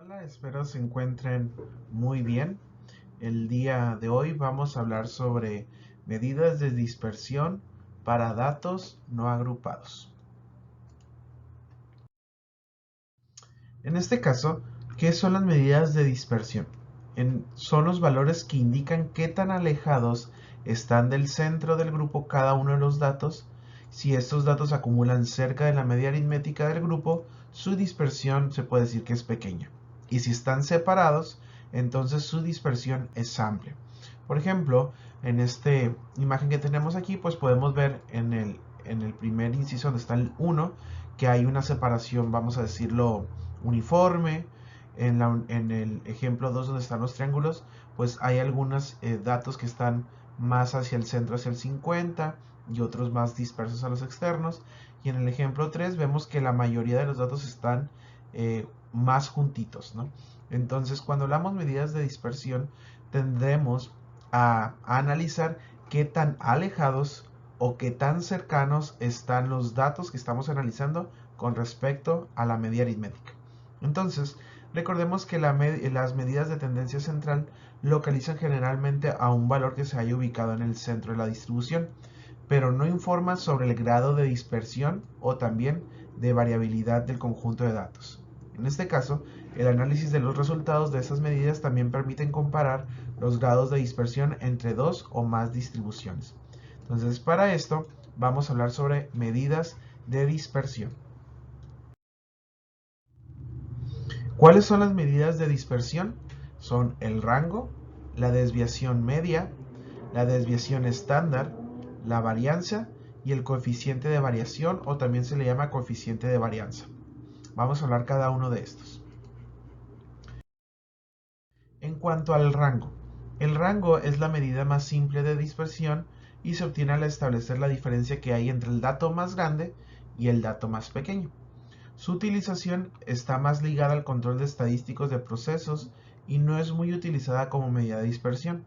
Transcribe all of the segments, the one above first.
Hola, espero se encuentren muy bien. El día de hoy vamos a hablar sobre medidas de dispersión para datos no agrupados. En este caso, ¿qué son las medidas de dispersión? Son los valores que indican qué tan alejados están del centro del grupo cada uno de los datos. Si estos datos acumulan cerca de la media aritmética del grupo, su dispersión se puede decir que es pequeña. Y si están separados, entonces su dispersión es amplia. Por ejemplo, en esta imagen que tenemos aquí, pues podemos ver en el primer inciso donde está el 1, que hay una separación, vamos a decirlo, uniforme. En el ejemplo 2 donde están los triángulos, pues hay algunos datos que están más hacia el centro, hacia el 50, y otros más dispersos a los externos. Y en el ejemplo 3 vemos que la mayoría de los datos están más juntitos, ¿no? Entonces, cuando hablamos medidas de dispersión, tendremos a analizar qué tan alejados o qué tan cercanos están los datos que estamos analizando con respecto a la media aritmética. Entonces, recordemos que las medidas de tendencia central localizan generalmente a un valor que se haya ubicado en el centro de la distribución, pero no informan sobre el grado de dispersión o también de variabilidad del conjunto de datos. En este caso, el análisis de los resultados de estas medidas también permiten comparar los grados de dispersión entre dos o más distribuciones. Entonces, para esto, vamos a hablar sobre medidas de dispersión. ¿Cuáles son las medidas de dispersión? Son el rango, la desviación media, la desviación estándar, la varianza y el coeficiente de variación, o también se le llama coeficiente de varianza. Vamos a hablar cada uno de estos. En cuanto al rango, el rango es la medida más simple de dispersión y se obtiene al establecer la diferencia que hay entre el dato más grande y el dato más pequeño. Su utilización está más ligada al control de estadísticos de procesos y no es muy utilizada como medida de dispersión,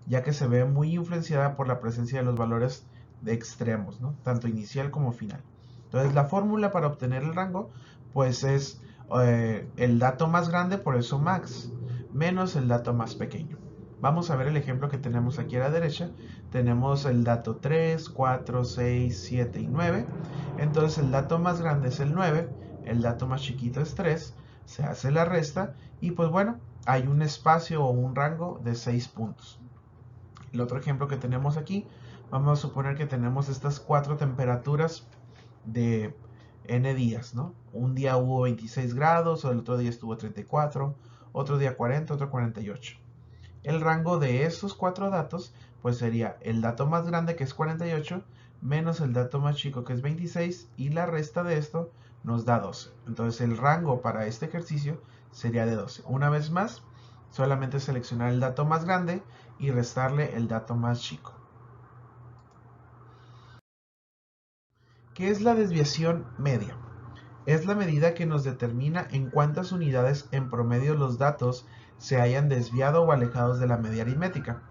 ya que se ve muy influenciada por la presencia de los valores de extremos, ¿no? Tanto inicial como final. Entonces, la fórmula para obtener el rango pues es el dato más grande, por eso max, menos el dato más pequeño. Vamos a ver el ejemplo que tenemos aquí a la derecha. Tenemos el dato 3, 4, 6, 7 y 9. Entonces el dato más grande es el 9, el dato más chiquito es 3, se hace la resta y pues bueno, hay un espacio o un rango de 6 puntos. El otro ejemplo que tenemos aquí, vamos a suponer que tenemos estas 4 temperaturas de n días, ¿no? Un día hubo 26 grados, o el otro día estuvo 34, otro día 40, otro 48. El rango de esos 4 datos pues sería el dato más grande, que es 48, menos el dato más chico, que es 26, y la resta de esto nos da 12. Entonces el rango para este ejercicio sería de 12. Una vez más, solamente seleccionar el dato más grande y restarle el dato más chico. ¿Qué es la desviación media? Es la medida que nos determina en cuántas unidades en promedio los datos se hayan desviado o alejados de la media aritmética.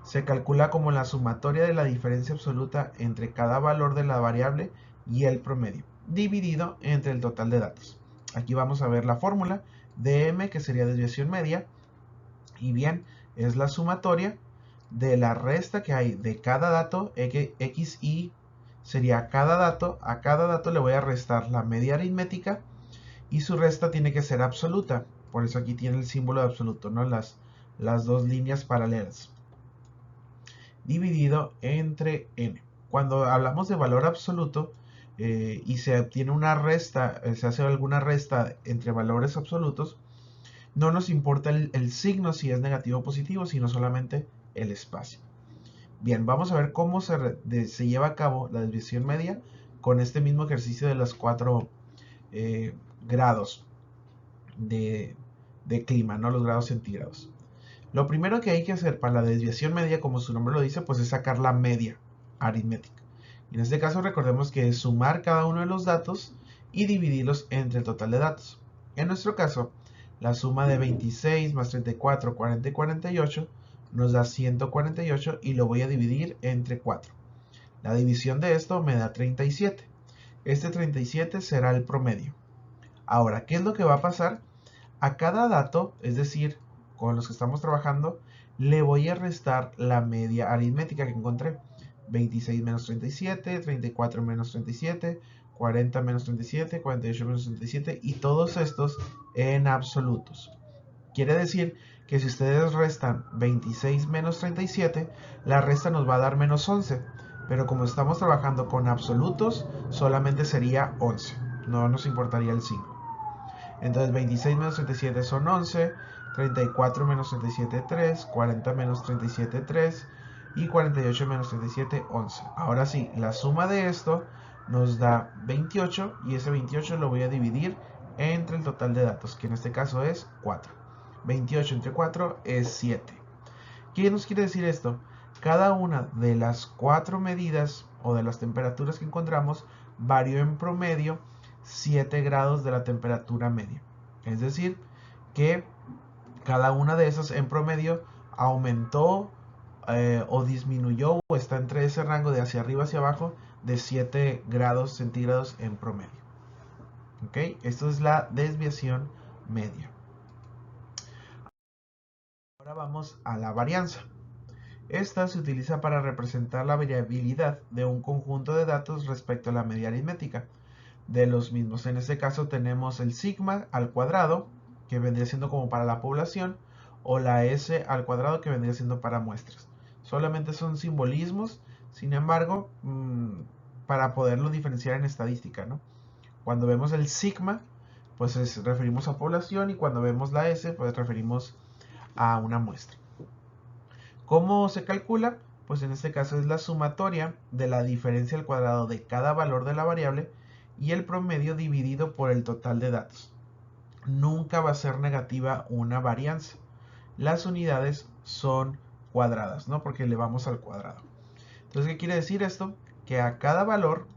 Se calcula como la sumatoria de la diferencia absoluta entre cada valor de la variable y el promedio, dividido entre el total de datos. Aquí vamos a ver la fórmula dm, que sería desviación media, y bien, es la sumatoria de la resta que hay de cada dato, x y sería a cada dato le voy a restar la media aritmética y su resta tiene que ser absoluta. Por eso aquí tiene el símbolo de absoluto, ¿no? Las dos líneas paralelas. Dividido entre n. Cuando hablamos de valor absoluto y se obtiene una resta, se hace alguna resta entre valores absolutos, no nos importa el signo si es negativo o positivo, sino solamente el espacio. Bien, vamos a ver cómo se lleva a cabo la desviación media con este mismo ejercicio de los 4 grados de clima, ¿no? Los grados centígrados. Lo primero que hay que hacer para la desviación media, como su nombre lo dice, pues es sacar la media aritmética. En este caso recordemos que es sumar cada uno de los datos y dividirlos entre el total de datos. En nuestro caso, la suma de 26 más 34, 40 y 48 nos da 148 y lo voy a dividir entre 4. La división de esto me da 37. Este 37 será el promedio. Ahora, ¿qué es lo que va a pasar? A cada dato, es decir, con los que estamos trabajando, le voy a restar la media aritmética que encontré. 26 menos 37, 34 menos 37, 40 menos 37, 48 menos 37 y todos estos en absolutos. Quiere decir que si ustedes restan 26 menos 37, la resta nos va a dar menos 11. Pero como estamos trabajando con absolutos, solamente sería 11. No nos importaría el 5. Entonces 26 menos 37 son 11, 34 menos 37 3, 40 menos 37 3 y 48 menos 37 11. Ahora sí, la suma de esto nos da 28 y ese 28 lo voy a dividir entre el total de datos, que en este caso es 4. 28 entre 4 es 7. ¿Qué nos quiere decir esto? Cada una de las 4 medidas o de las temperaturas que encontramos varió en promedio 7 grados de la temperatura media. Es decir, que cada una de esas en promedio aumentó o disminuyó o está entre ese rango de hacia arriba hacia abajo de 7 grados centígrados en promedio. ¿Ok? Esto es la desviación media. Ahora vamos a la varianza. Esta se utiliza para representar la variabilidad de un conjunto de datos respecto a la media aritmética de los mismos. En este caso tenemos el sigma al cuadrado, que vendría siendo como para la población, o la S al cuadrado, que vendría siendo para muestras. Solamente son simbolismos, sin embargo, para poderlo diferenciar en estadística, ¿no? Cuando vemos el sigma, pues referimos a población, y cuando vemos la S, pues referimos a una muestra. ¿Cómo se calcula? Pues en este caso es la sumatoria de la diferencia al cuadrado de cada valor de la variable y el promedio dividido por el total de datos. Nunca va a ser negativa una varianza. Las unidades son cuadradas, ¿no? Porque elevamos al cuadrado. Entonces, ¿qué quiere decir esto? Que a cada valor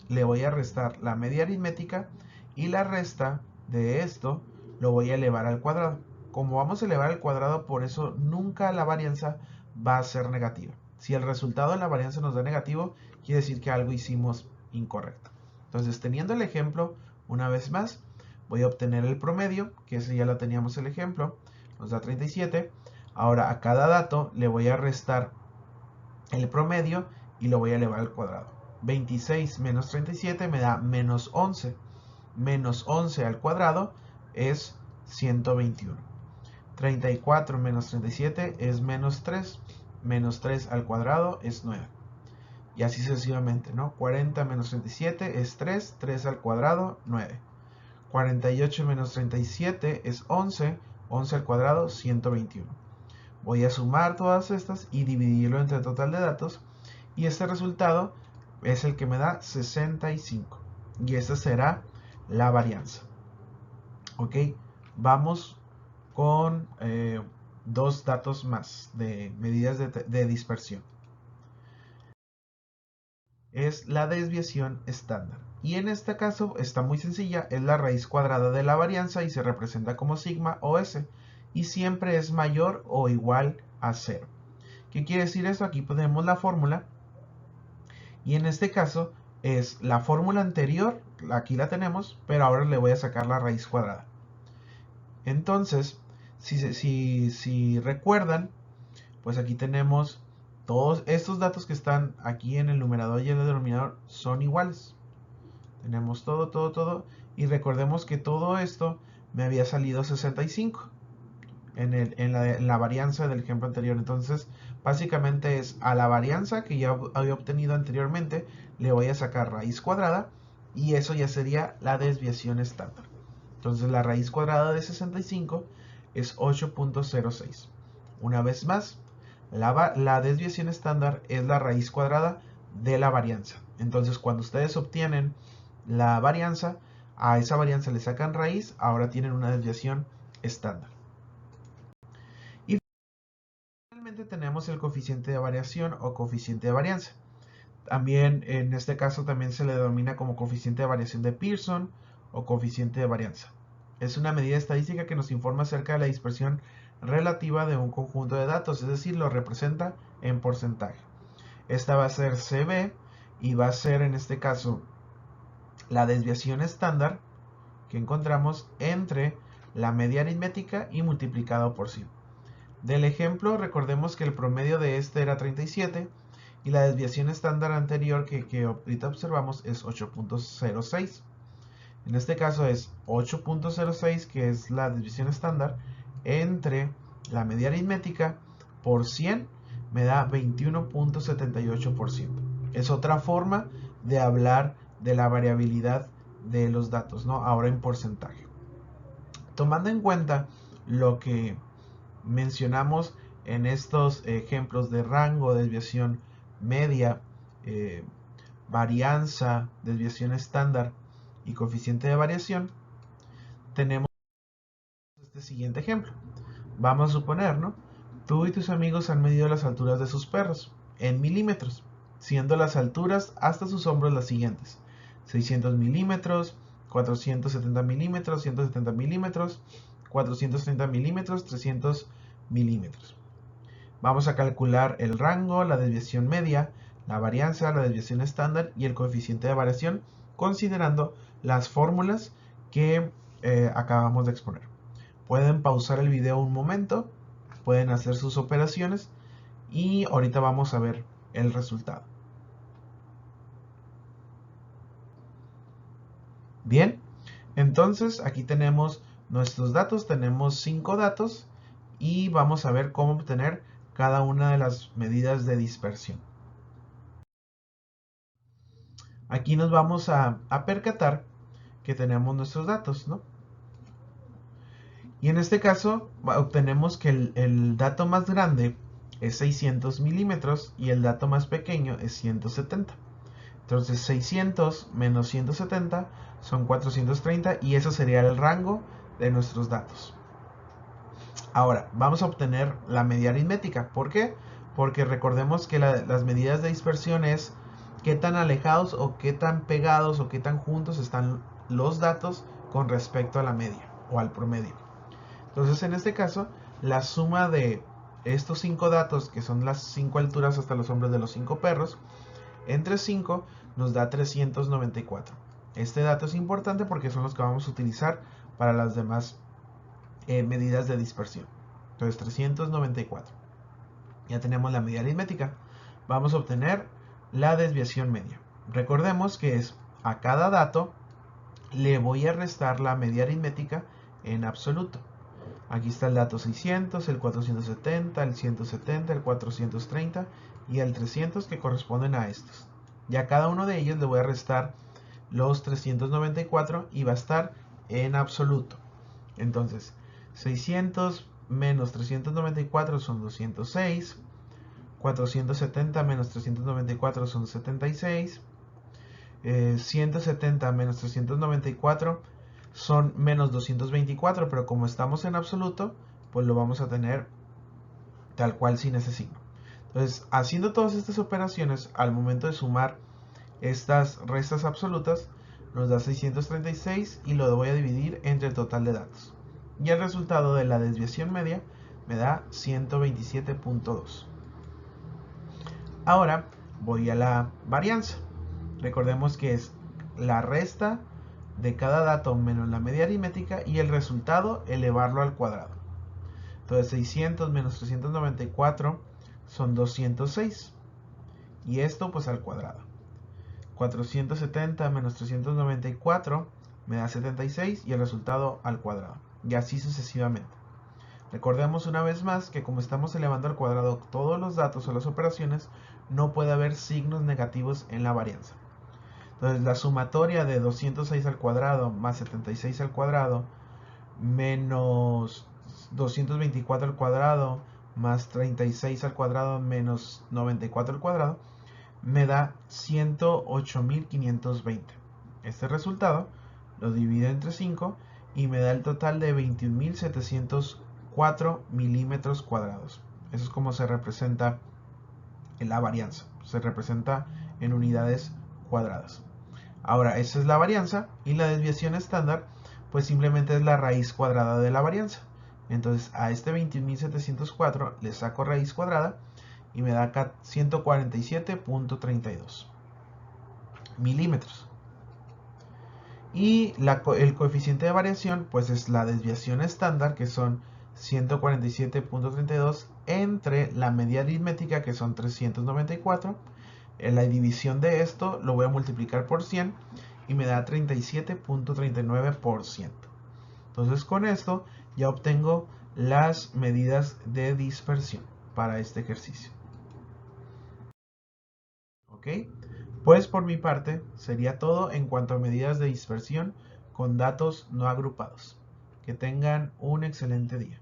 le voy a restar la media aritmética y la resta de esto lo voy a elevar al cuadrado. Como vamos a elevar al cuadrado, por eso nunca la varianza va a ser negativa. Si el resultado de la varianza nos da negativo, quiere decir que algo hicimos incorrecto. Entonces, teniendo el ejemplo, una vez más, voy a obtener el promedio, que ese ya lo teníamos el ejemplo, nos da 37. Ahora a cada dato le voy a restar el promedio y lo voy a elevar al cuadrado. 26 menos 37 me da menos 11. Menos 11 al cuadrado es 121. 34 menos 37 es menos 3. Menos 3 al cuadrado es 9. Y así sucesivamente, ¿no? 40 menos 37 es 3. 3 al cuadrado, 9. 48 menos 37 es 11. 11 al cuadrado, 121. Voy a sumar todas estas y dividirlo entre el total de datos. Y este resultado es el que me da 65. Y esta será la varianza. Ok, vamos con dos datos más de medidas de dispersión. Es la desviación estándar. Y en este caso está muy sencilla, es la raíz cuadrada de la varianza y se representa como sigma o S. Y siempre es mayor o igual a 0. ¿Qué quiere decir eso? Aquí ponemos la fórmula. Y en este caso es la fórmula anterior, aquí la tenemos, pero ahora le voy a sacar la raíz cuadrada. Entonces, si recuerdan, pues aquí tenemos todos estos datos que están aquí en el numerador y en el denominador son iguales. Tenemos todo. Y recordemos que todo esto me había salido 65 en la varianza del ejemplo anterior. Entonces, básicamente es a la varianza que ya había obtenido anteriormente, le voy a sacar raíz cuadrada y eso ya sería la desviación estándar. Entonces, la raíz cuadrada de 65 es 8.06. Una vez más, la desviación estándar es la raíz cuadrada de la varianza. Entonces, cuando ustedes obtienen la varianza, a esa varianza le sacan raíz, ahora tienen una desviación estándar. Y finalmente tenemos el coeficiente de variación o coeficiente de varianza. También en este caso también se le denomina como coeficiente de variación de Pearson o coeficiente de varianza. Es una medida estadística que nos informa acerca de la dispersión relativa de un conjunto de datos, es decir, lo representa en porcentaje. Esta va a ser CB y va a ser en este caso la desviación estándar que encontramos entre la media aritmética y multiplicado por 100. Del ejemplo, recordemos que el promedio de este era 37 y la desviación estándar anterior que ahorita observamos es 8.06. En este caso es 8.06, que es la desviación estándar, entre la media aritmética por 100 me da 21.78%. Es otra forma de hablar de la variabilidad de los datos, ¿no? Ahora en porcentaje. Tomando en cuenta lo que mencionamos en estos ejemplos de rango, desviación media, varianza, desviación estándar y coeficiente de variación, tenemos este siguiente ejemplo. Vamos a suponer, ¿no? Tú y tus amigos han medido las alturas de sus perros en milímetros, siendo las alturas hasta sus hombros las siguientes: 600 milímetros, 470 milímetros, 170 milímetros, 430 milímetros, 300 milímetros. Vamos a calcular el rango, la desviación media, la varianza, la desviación estándar y el coeficiente de variación, considerando las fórmulas que acabamos de exponer. Pueden pausar el video un momento, pueden hacer sus operaciones y ahorita vamos a ver el resultado. Bien, entonces aquí tenemos nuestros datos, tenemos 5 datos y vamos a ver cómo obtener cada una de las medidas de dispersión. Aquí nos vamos a percatar que tenemos nuestros datos, ¿no? Y en este caso obtenemos que el dato más grande es 600 milímetros y el dato más pequeño es 170. Entonces 600 menos 170 son 430 y eso sería el rango de nuestros datos. Ahora vamos a obtener la media aritmética. ¿Por qué? Porque recordemos que las medidas de dispersión es qué tan alejados o qué tan pegados o qué tan juntos están los datos con respecto a la media o al promedio. Entonces en este caso la suma de estos 5 datos, que son las 5 alturas hasta los hombros de los 5 perros, entre 5 nos da 394. Este dato es importante porque son los que vamos a utilizar para las demás medidas de dispersión. Entonces 394. Ya tenemos la media aritmética. Vamos a obtener la desviación media. Recordemos que es a cada dato le voy a restar la media aritmética en absoluto. Aquí está el dato 600, el 470, el 170, el 430 y el 300 que corresponden a estos. Y a cada uno de ellos le voy a restar los 394 y va a estar en absoluto. Entonces, 600 menos 394 son 206. 470 menos 394 son 76. 170 menos 394 son menos 224, pero como estamos en absoluto, pues lo vamos a tener tal cual sin ese signo. Entonces, haciendo todas estas operaciones, al momento de sumar estas restas absolutas, nos da 636 y lo voy a dividir entre el total de datos. Y el resultado de la desviación media me da 127.2. Ahora voy a la varianza. Recordemos que es la resta de cada dato menos la media aritmética y el resultado elevarlo al cuadrado. Entonces 600 menos 394 son 206 y esto pues al cuadrado. 470 menos 394 me da 76 y el resultado al cuadrado. Y así sucesivamente. Recordemos una vez más que como estamos elevando al cuadrado todos los datos o las operaciones, no puede haber signos negativos en la varianza. Entonces la sumatoria de 206 al cuadrado más 76 al cuadrado menos 224 al cuadrado más 36 al cuadrado menos 94 al cuadrado me da 108.520. Este resultado lo divido entre 5 y me da el total de 21.704 milímetros cuadrados. Eso es como se representa en la varianza. Se representa en unidades cuadradas. Ahora, esa es la varianza y la desviación estándar, pues simplemente es la raíz cuadrada de la varianza. Entonces, a este 21.704 le saco raíz cuadrada y me da acá 147.32 milímetros. Y el coeficiente de variación pues es la desviación estándar, que son 147.32, entre la media aritmética, que son 394. En la división de esto lo voy a multiplicar por 100 y me da 37.39%. Entonces con esto ya obtengo las medidas de dispersión para este ejercicio. ¿Ok? Pues por mi parte sería todo en cuanto a medidas de dispersión con datos no agrupados. Que tengan un excelente día.